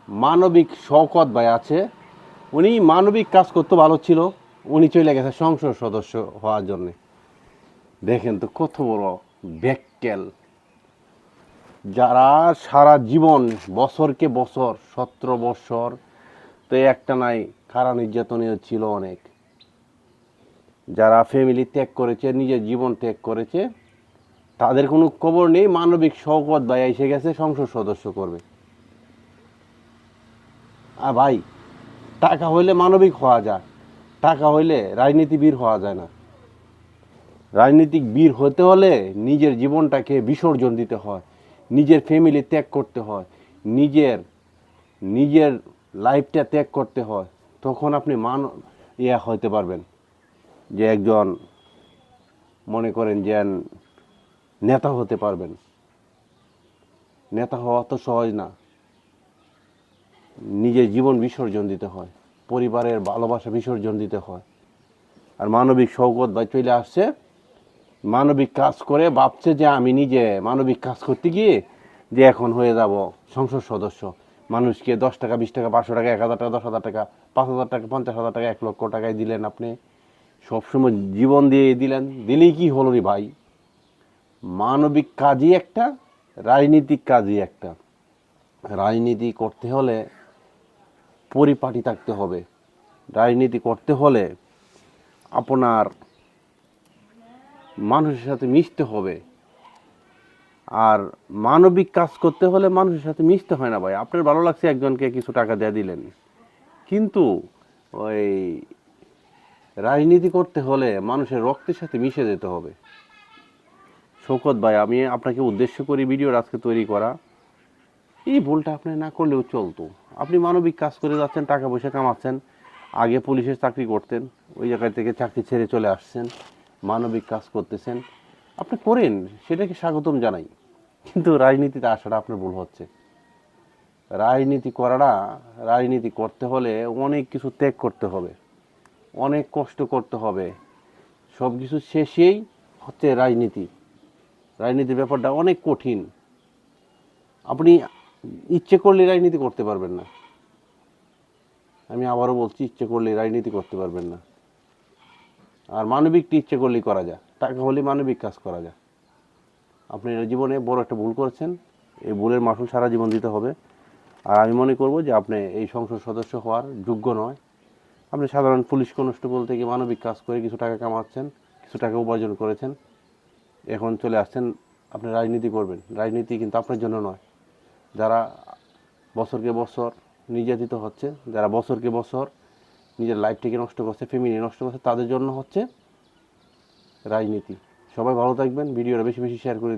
মানবিক শওকত ভাই আছে, উনি মানবিক কাজ করতে ভালো ছিল, উনি চলে গেছে সংসদ সদস্য হওয়ার জন্যে। দেখেন তো কত বড় ব্যাককেল, যারা সারা জীবন বছরকে বছর 17 বছর তো একটা নাই কারা নির্যাতনীয় ছিল অনেক, যারা ফ্যামিলি ত্যাগ করেছে, নিজের জীবন ত্যাগ করেছে, তাদের কোনো খবর নেই। মানবিক শওকত ভাই এসে গেছে সংসদ সদস্য করবে। ভাই, টাকা হইলে মানবিক হওয়া যায়, টাকা হইলে রাজনীতিবিদ হওয়া যায় না। রাজনীতিক বীর হতে হলে নিজের জীবনটাকে বিসর্জন দিতে হয়, নিজের ফ্যামিলি ত্যাগ করতে হয়, নিজের নিজের লাইফটা ত্যাগ করতে হয়, তখন আপনি হতে পারবেন যে একজন, মনে করেন যে নেতা হতে পারবেন। নেতা হওয়া তো সহজ না, নিজের জীবন বিসর্জন দিতে হয়, পরিবারের ভালোবাসা বিসর্জন দিতে হয়। আর মানবিক শওকত ভাই চলে আসছে, মানবিক কাজ করে ভাবছে যে আমি নিজে মানবিক কাজ করতে গিয়ে যে এখন হয়ে যাব সংসদ সদস্য। মানুষকে 10 টাকা, 20 টাকা, 500 টাকা, 1000 টাকা, 10,000 টাকা, 5,000 টাকা, 50,000 টাকা, 1 লক্ষ টাকায় দিলেন আপনি, সবসময় জীবন দিয়ে দিলেন, দিলেই কি হলো রে ভাই? মানবিক কাজই একটা, রাজনীতিক কাজই একটা। রাজনীতি করতে হলে পরিপাটি থাকতে হবে, রাজনীতি করতে হলে আপনার মানুষের সাথে মিশতে হবে। আর মানবিক কাজ করতে হলে মানুষের সাথে মিশতে হয় না ভাই। আপনার ভালো লাগছে একজনকে কিছু টাকা দিয়ে দিলেন, কিন্তু ওই রাজনীতি করতে হলে মানুষের রক্তের সাথে মিশে যেতে হবে। শওকত ভাই, আমি আপনাকে উদ্দেশ্য করি ভিডিও আজকে তৈরি করা, এই ভুলটা আপনি না করলেও চলতো। আপনি মানবিক কাজ করে যাচ্ছেন, টাকা পয়সা কামাচ্ছেন, আগে পুলিশের চাকরি করতেন, ওই জায়গা থেকে চাকরি ছেড়ে চলে আসছেন, মানবিক কাজ করতেছেন, আপনি করেন, সেটাকে স্বাগতম জানাই। কিন্তু রাজনীতিতে আসাটা আপনার ভুল হচ্ছে। রাজনীতি করতে হলে অনেক কিছু ত্যাগ করতে হবে, অনেক কষ্ট করতে হবে, সব কিছু শেষেই হচ্ছে রাজনীতি। রাজনীতির ব্যাপারটা অনেক কঠিন, আপনি ইচ্ছে করলে রাজনীতি করতে পারবেন না। আমি আবারও বলছি, ইচ্ছে করলে রাজনীতি করতে পারবেন না। আর মানবিকটি ইচ্ছে করলেই করা যায়, টাকা হলে মানবিক কাজ করা যায়। আপনি জীবনে বড় একটা ভুল করেছেন, এই ভুলের মাসুল সারা জীবন দিতে হবে। আর আমি মনে করব যে আপনি এই সংসদ সদস্য হওয়ার যোগ্য নয়। আপনি সাধারণ পুলিশ কনস্টেবল থেকে মানবিক কাজ করে কিছু টাকা কামাচ্ছেন, কিছু টাকা উপার্জন করেছেন, এখন চলে আসছেন আপনি রাজনীতি করবেন। রাজনীতি কিন্তু আপনার জন্য নয়। যারা বছরকে বছর নির্যাতিত হচ্ছে, যারা বছরকে বছর নিজের লাইফটাকে নষ্ট করছে, ফ্যামিলি নষ্ট করছে, তাদের জন্য হচ্ছে রাজনীতি। সবাই ভালো থাকবেন, ভিডিওটা বেশি বেশি শেয়ার করে দিন।